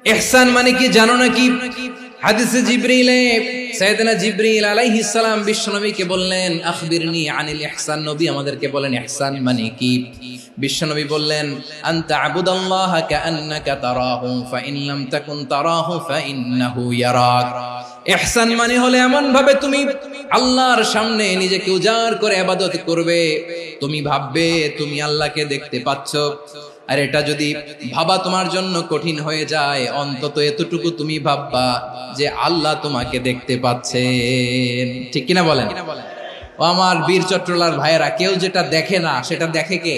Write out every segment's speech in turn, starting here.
ইহসান মানে কি জানো নাকি? হাদিসে জিবরিলে সাইয়েদনা জিবরিল আলাইহিস সালাম বিশ্বনবীকে বললেন, আখবিরনি আনিল ইহসান। নবী আমাদেরকে বলেন ইহসান মানে কি? বিশ্বনবী বললেন, আনতা আবুদাল্লাহা কাআন্নাকা তারাহু ফাইন লাম তাকুন তারাহু ফাইন্নাহু ইয়ারাক। ইহসান মানে হলো এমন ভাবে তুমি আল্লাহর সামনে নিজেকে উজাড় করে ইবাদত করবে, তুমি ভাববে তুমি আল্লাহকে দেখতে পাচ্ছ। আর এটা যদি ভাবা তোমার জন্য কঠিন হয়ে যায়, অন্তত এতটুকু তুমি ভাববা যে আল্লাহ তোমাকে দেখতে পাচ্ছেন। ঠিক কিনা বলেন? ও আমার বীর চট্টলার ভাইয়েরা, কেউ যেটা দেখে না সেটা দেখে কে?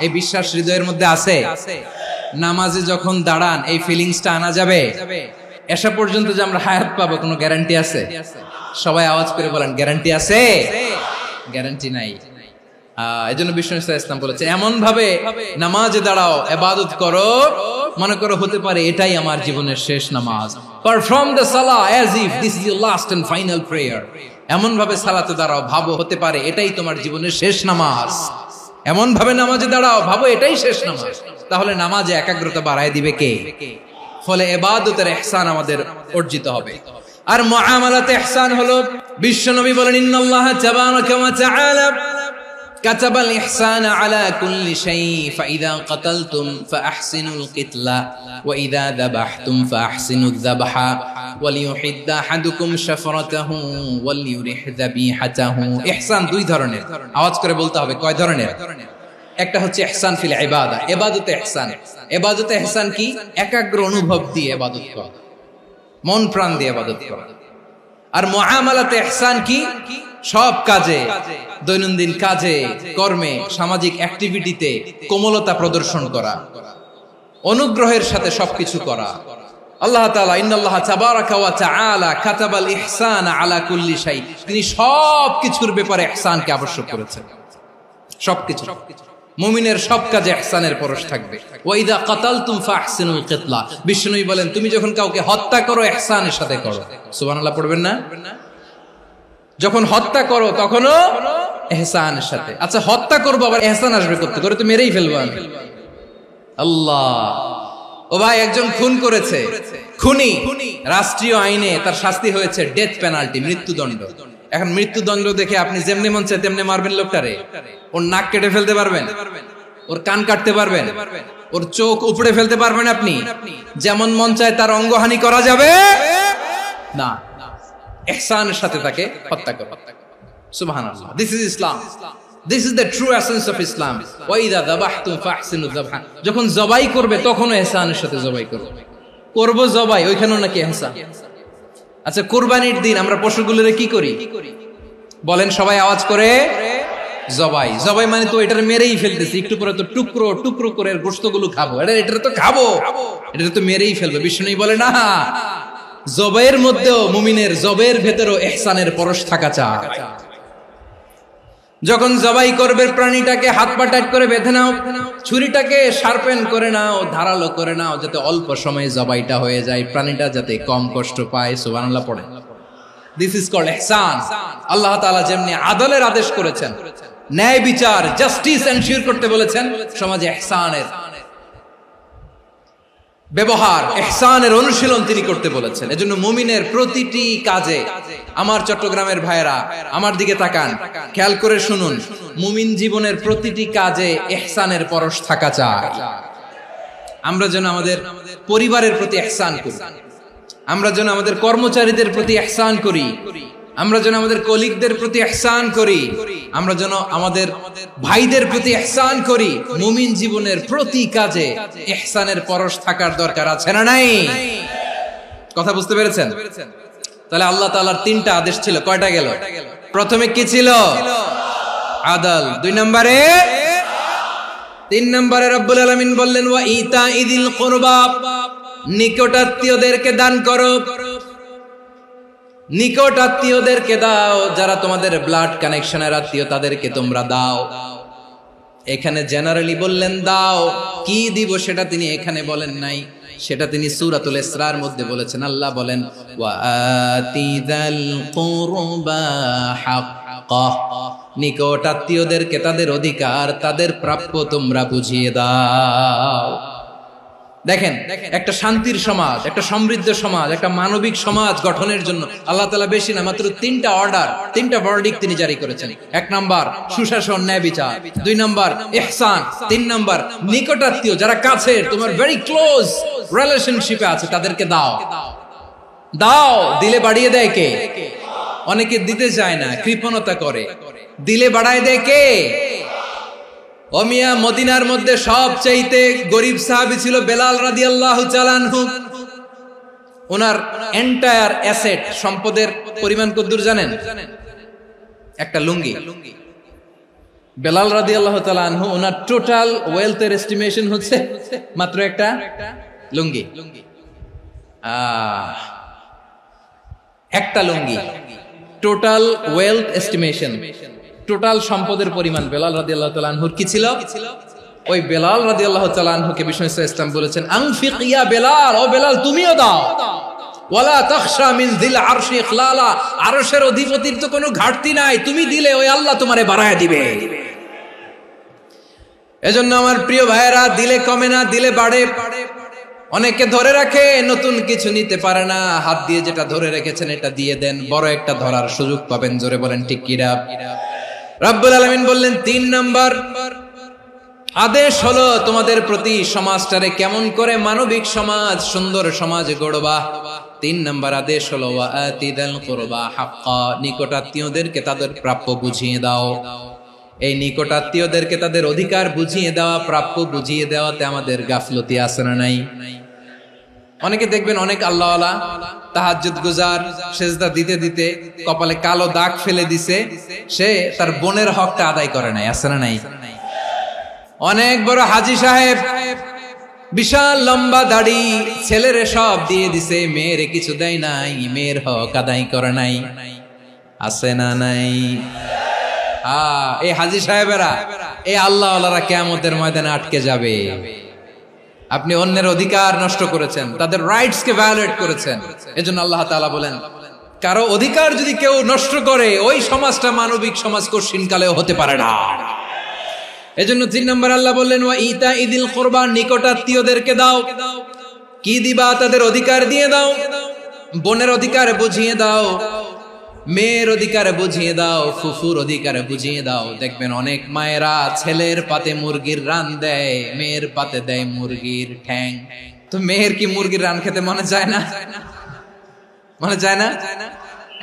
এই বিশ্বাস হৃদয়ের মধ্যে আছে? নামাজে যখন দাঁড়ান এই ফিলিংসটা আনা যাবে? এসা পর্যন্ত যে আমরা হায়াত পাবো কোনো গ্যারান্টি আছে? সবাই আওয়াজ করে বলেন, গ্যারান্টি আছে? গ্যারান্টি নাই। এজন্য বিষ্ণু ইসলাম বলেছে এমন ভাবে নামাজে দাঁড়াও, ইবাদত করো, মনে করো হতে পারে এটাই আমার জীবনের শেষ নামাজ। পারফর্ম দ্য সালাহ as if this is your last and final prayer. এমন ভাবে সালাতে দাঁড়াও, ভাবো হতে পারে এটাই তোমার জীবনের শেষ নামাজ। এমন ভাবে নামাজে দাঁড়াও, ভাবো এটাই শেষ নামাজ। তাহলে নামাজে একাগ্রতা বাড়ায় দিবে কে? ফলে ইবাদতের ইহসান আমাদের অর্জিত হবে। আর মুআমালাতে ইহসান হলো, বিশ্বনবী বলেন, ইন্নাল্লাহা তাবারাকা ওয়া তাআলা কাতাবাল ইহসানা আলা কুল্লি শাই, ফাইযা কাতালতুম ফাআহসিনুল কিতলা ওয়া ইযা যাবাহতুম ফাআহসিনুয যাবহা ওয়ালিয়ুহিদ্দা আহাদুকুম শাফরাতাহু ওয়ালিয়ুরিহ যাবিহাতাহু। ইহসান দুই ধরনের, আওয়াজ করে বলতে হবে কয় ধরনের? একটা হচ্ছে ইহসান ফিল ইবাদা, ইবাদতে ইহসান। ইবাদতে ইহসান কি? একাগ্র অনুভব দিয়ে ইবাদত করা, মন প্রাণ দিয়ে ইবাদত করা। আর মুআমালাতে ইহসান কি? সব কাজে, দৈনন্দিন কাজে, কর্মে, সামাজিক অ্যাক্টিভিটিতে কোমলতা প্রদর্শন করা, অনুগ্রহের সাথে সবকিছু করা। আল্লাহ তাআলা ইন্নাল্লাহা তাবারাকা ওয়া তাআলা কাতাবাল ইহসানা আলা কুল্লি শাই, তিনি সবকিছুর ব্যাপারে ইহসানকে আবশ্যক করেছেন। সবকিছু, মুমিনের সব কাজে ইহসানের পরশ থাকবে। ওয়া ইযা কাতালতুম ফাহসিনুল কিতলা, বিষ্ণুই বলেন তুমি যখন কাউকে হত্যা করো ইহসানের সাথে করো। সুবহানাল্লাহ পড়বেন না? যখন হত্যা করো তখনও ইহসানের সাথে। আচ্ছা, হত্যা করবো আবার ইহসান আসবে করতে করে তো মেরেই ফেলবো আমি। আল্লাহ, ও ভাই একজন খুন করেছে, খুনি, রাষ্ট্রীয় আইনে তার শাস্তি হয়েছে ডেথ পেনাল্টি, মৃত্যুদণ্ড। এখন মৃত্যুদণ্ড দেখে আপনি যেমনি মন চায় তেমনি মারবেন লোকটারে? ওর নাক কেটে ফেলতে পারবেন? ওর কান কাটতে পারবেন? ওর চোখ উপড়ে ফেলতে পারবেন আপনি? যেমন মন চায় তার অঙ্গহানি করা যাবে না। ইহসানের সাথে তাকে হত্যা করো। সুবহানাল্লাহ, this is Islam, this is the true essence of Islam. ওয়া ইযা যাবাহতুম ফাহসিনুয যাবহা, যখন জবাই করবে তখনও ইহসানের সাথে জবাই করবে। করব জবাই, ওইখানেও নাকি ইহসান। আচ্ছা, কুরবানির দিন আমরা পশুগুলোরে কি করি বলেন সবাই আওয়াজ করে? জবাই। জবাই মানে তো এটারে মেরেই ফেলতেছি, একটু পরে তো টুকরো টুকরো করে গোশতগুলো খাবো, এটা তো খাবো, এটা তো মেরেই ফেলবে। বিষ্ণু বলে না, জবাইয়ের মধ্যেও, মুমিনের জবের ভেতরেও ইহসানের পরশ থাকা চাই। যখন জবাই করবে প্রাণীটাকে হাত পা টাইট করে বেঁধে নাও, ছুরিটাকে শার্পেন করে নাও, ধারালো করে নাও, যাতে অল্প সময়ে জবাইটা হয়ে যায়, প্রাণীটা যাতে কম কষ্ট পায়। সুবহানাল্লাহ পড়ে। দিস ইজ কল্ড ইহসান। আল্লাহ তাআলা যেমনি আদলের আদেশ করেছেন, ন্যায় বিচার, জাস্টিস এনশিওর করতে বলেছেন, সমাজে ইহসানের ব্যবহার, ইহসানের অনুশীলন তিনি করতে বলেছেন। এজন্য মুমিনের প্রতিটি কাজে, আমার চট্টগ্রামের ভাইয়েরা আমার দিকে তাকান, খেয়াল করে শুনুন, মুমিন জীবনের প্রতিটি কাজে ইহসানের পরশ থাকা চাই। আমরা যেন আমাদের পরিবারের প্রতি ইহসান করি, আমরা যেন আমাদের কর্মচারীদের প্রতি ইহসান করি, আমরা যেন আমাদের কলিগদের প্রতি ইহসান করি, আমরা যেন আমাদের ভাইদের প্রতি ইহসান করি। মুমিন জীবনের প্রতি কাজে ইহসানের পরশ থাকার দরকার আছে না নাই? কথা বুঝতে পেরেছেন? তাহলে আল্লাহ তাআলার তিনটা আদেশ ছিল, কয়টা গেল? প্রথমে কি ছিল? আদল। দুই নম্বরে, তিন নম্বরে রব্বুল আলামিন বললেন ওয়া ইতাইযিল কুরবা, নিকটাত্মীয়দেরকে দান করো, নিকট আত্মীয়দেরকে দাও, যারা তোমাদের ব্লাড কানেকশনের আত্মীয় তাদেরকে তোমরা দাও। এখানে জেনারেলি বললেন দাও, কি দিব সেটা তিনি এখানে বলেন নাই, সেটা তিনি সূরাতুল ইসরার মধ্যে বলেছেন। আল্লাহ বলেন ওয়া আতিযাল কুরবা হাক্কাহ, নিকট আত্মীয়দেরকে তাদের অধিকার, তাদের প্রাপ্য তোমরা বুঝিয়ে দাও। দেখেন, একটা শান্তির সমাজ, একটা সমৃদ্ধ সমাজ, একটা মানবিক সমাজ গঠনের জন্য আল্লাহ তাআলা বেশি না মাত্র 3টা অর্ডার, 3টা ভার্ডিক্ট তিনি জারি করেছেন। 1 নাম্বার সুশাসন, ন্যায় বিচার। 2 নাম্বার ইহসান। 3 নাম্বার নিকটাত্মীয়, যারা কাছের, তোমার ভেরি ক্লোজ রিলেশনশিপে আছে, তাদেরকে দাও। দাও, দিলে বাড়িয়ে দেয় কে? অনেকে দিতে চায় না, কৃপণতা করে। দিলে বাড়ায় দেয় কে? ওমিয়া, মদিনার মধ্যে সবচাইতে গরিব সাহাবী ছিল বেলাল রাদিয়াল্লাহু তাআলা আনহু। ওনার এন্টায়ার অ্যাসেট, সম্পদের পরিমাণ কতদূর জানেন? একটা লুঙ্গি। বেলাল রাদিয়াল্লাহু তাআলা আনহু, ওনার টোটাল ওয়েলথের এস্টিমেশন হচ্ছে মাত্র একটা লুঙ্গি। একটা লুঙ্গি, টোটাল ওয়েলথ এস্টিমেশন, টোটাল সম্পদের পরিমাণ বেলাল রাদিয়াল্লাহু তাআলা আনহুর কি ছিল? ওই বেলাল রাদিয়াল্লাহু তাআলা আনহুকে বিষ্ণু ইসলাম বলেছেন, আনফিক ইয়া বেলাল, ও বেলাল তুমিও দাও। ওয়ালা তাখশা মিন যিল আরশি ইখলালা, আরশের অধিপতির তো কোনো ঘাটতি নাই, তুমি দিলে ওই আল্লাহ তোমারে বাড়ায় দিবে। এজন্য আমার প্রিয় ভাইয়েরা, দিলে কমে না, দিলে বাড়ে। অনেকে ধরে রাখে, নতুন কিছু নিতে পারে না, হাত দিয়ে যেটা ধরে রেখেছেন এটা দিয়ে দেন, বড় একটা ধরার সুযোগ পাবেন। জোরে বলেন ঠিক কিনা? রব্বুল আলামিন বললেন 3 নাম্বার আদেশ হলো তোমাদের প্রতি, সমাজটারে কেমন করে মানবিক সমাজ, সুন্দর সমাজ গড়বা। 3 নাম্বার আদেশ হলো ওয়াআতিদাল কুরবা হাক্কা, নিকটাত্মীয়দেরকে তাদের প্রাপ্য বুঝিয়ে দাও। এই নিকটাত্মীয়দেরকে তাদের অধিকার বুঝিয়ে দেওয়া, প্রাপ্য বুঝিয়ে দেওয়াতে আমাদের গাফলতি আছে না নাই? অনেকে দেখবেন অনেক আল্লাহওয়ালা, তাহাজ্জুদ গুজার, সেজদা দিতে দিতে কপালে কালো দাগ ফেলে দিছে, সে তার বোনের হকটা আদায় করে নাই, আছে না নাই? অনেক বড় হাজী সাহেব, বিশাল লম্বা দাড়ি, ছেলেরে সব দিয়ে দিছে, মেয়েরে কিছু দেয় নাই, মেয়ের হক আদায় করে নাই, আছে না নাই? এই হাজী সাহেবেরা, এই আল্লাহওয়ালারা কিয়ামতের ময়দানে আটকে যাবে। আপনি অন্যের অধিকার নষ্ট করেছেন, তাদের রাইটস কে ভায়োলেট করেছেন। এজন্য আল্লাহ তাআলা বলেন, কারো অধিকার যদি কেউ নষ্ট করে, ওই সমাজটা মানবিক সমাজ কঠিনকালেও হতে পারে না। এজন্য 3 নম্বর আল্লাহ বললেন, ওয়া ইতা ইদিল কুরবা, নিকটাত্মীয়দেরকে দাও। কি দিবা? তাদের অধিকার দিয়ে দাও। বোনের অধিকার বুঝিয়ে দাও, মেয়ের অধিকার বুঝিয়ে দাও, ফুফুর অধিকার বুঝিয়ে দাও। দেখবেন অনেক মায়েরা ছেলের পাতে মুরগির রান দেয়, মেয়ের পাতে দেয় মুরগির ঠ্যাং। তো মেয়ের কি মুরগির রান খেতে মনে যায় না? মনে যায় না?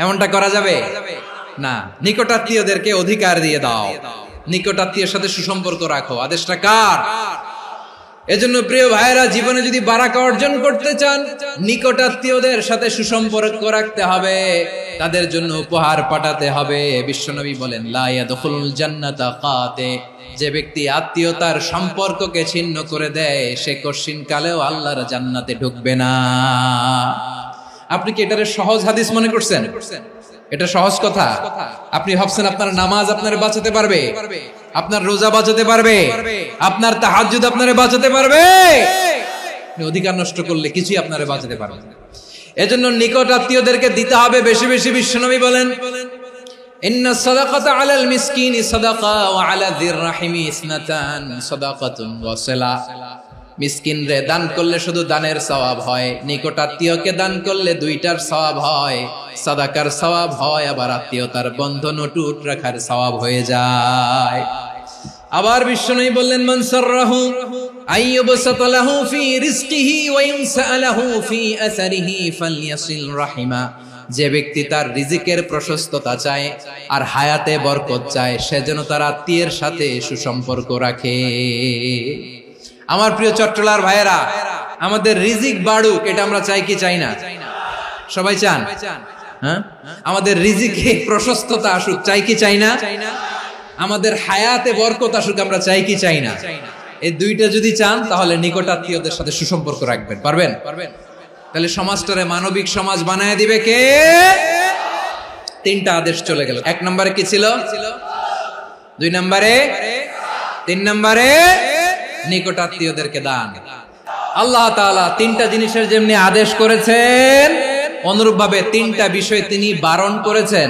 এমনটা করা যাবে না। নিকটাত্মীয়দেরকে অধিকার দিয়ে দাও, নিকটাত্মীয়ের সাথে সুসম্পর্ক রাখো। আদেশটা কার? এজন্য প্রিয় ভাইয়েরা, জীবনে যদি বারাকা অর্জন করতে চান, নিকটাত্মীয়দের সাথে সুসম্পর্ক রাখতে হবে, তাদের জন্য উপহার পাঠাতে হবে। বিশ্বনবী বলেন, লা ইয়াদখুলুল জান্নাতা কাতে, যে ব্যক্তি আত্মীয়তার সম্পর্ককে ছিন্ন করে দেয়, সে কঠিন কালেও আল্লাহর জান্নাতে ঢুকবে না। আপনি কি এটারে সহজ হাদিস মনে করছেন? এটা সহজ কথা? আপনি ভাবছেন আপনার নামাজ আপনারে বাঁচাতে পারবে, আপনার রোজা বাঁচাতে পারবে, আপনার তাহাজ্জুদ আপনারে বাঁচাতে পারবে? অধিকার নষ্ট করলে কিছুই আপনারে বাঁচাতে পারবে না। এজন্য নিকট আত্মীয়দেরকে দিতে হবে বেশি বেশি। বিশ্বনবী বলেন, ইন্না সাদাকাতা আলাল মিসকিনি সাদাকা ওয়া আলা যির রাহিমি ইসনাতান সাদাকাতুন ওয়া সিলা। মিসকিন রে দান করলে শুধু দানের সওয়াব হয়, নিকট আত্মীয়কে দান করলে 2টার সওয়াব হয়, সাদাকার সওয়াব হয়, আবার আত্মীয়তার বন্ধন অটুট রাখার সওয়াব হয়ে যায়। আবার বিশ্বনবী বললেন, মান সাররাহু আইয়ুবসাতা লাহু ফি রিজকিহি ওয়া ইনসালাহু ফি আসারিহি ফালইয়াসিল রাহিমা। যে ব্যক্তি তার রিজিকের প্রশস্ততা চায় আর হায়াতে বরকত চায়, সে যেন তার আত্মীয়ের সাথে সুসম্পর্ক রাখে। আমার প্রিয় চট্টলার ভাইয়েরা, আমাদের রিজিক বাড়ুক, এটা আমরা চাই কি চাই না? সবাই চান? হ্যাঁ, আমাদের রিজিকে প্রশস্ততা আসুক, চাই কি চাই না? আমাদের হায়াতে বরকত আসুক, আমরা চাই কি চাই না? এই 2টা যদি চান, তাহলে নিকট আত্মীয়দের সাথে সুসম্পর্ক রাখবেন। পারবেন? তাহলে সমাজটারে মানবিক সমাজ বানায় দিবে কে? 3টা আদেশ চলে গেল। 1 নম্বরে কি ছিল? 2 নম্বরে, 3 নম্বরে নিকটাত্মীয়দেরকে দান। আল্লাহ তাআলা 3টা জিনিসের যেমনি আদেশ করেছেন, অনুরূপভাবে 3টা বিষয় তিনি বারণ করেছেন,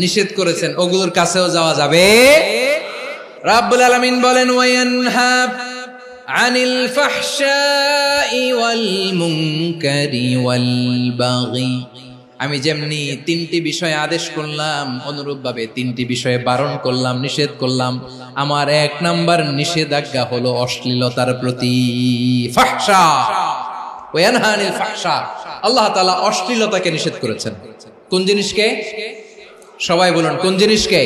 নিষেধ করেছেন। ওগুলোর কাছেও যাওয়া যাবে। রাব্বুল আলামিন বলেন, ওয়ায়ানহা আনিল ফাহশাই ওয়াল মুনকারি ওয়াল বাগি। আমি যেমনি তিনটি বিষয়ে আদেশ করলাম, অনুরূপভাবে তিনটি বিষয়ে বারণ করলাম, নিষেধ করলাম। আমার 1 নাম্বার নিষেধাজ্ঞা হলো অশ্লীলতার প্রতি। ফাহশা ওয়া ইয়ানহা আনিল ফাহশা, আল্লাহ তাআলা অশ্লীলতাকে নিষেধ করেছেন। কোন জিনিসকে? সবাই বলুন কোন জিনিসকে?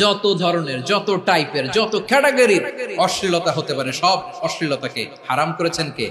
যত ধরনের, যত টাইপের, যত ক্যাটাগরির অশ্লীলতা হতে পারে সব অশ্লীলতাকে হারাম করেছেন কে?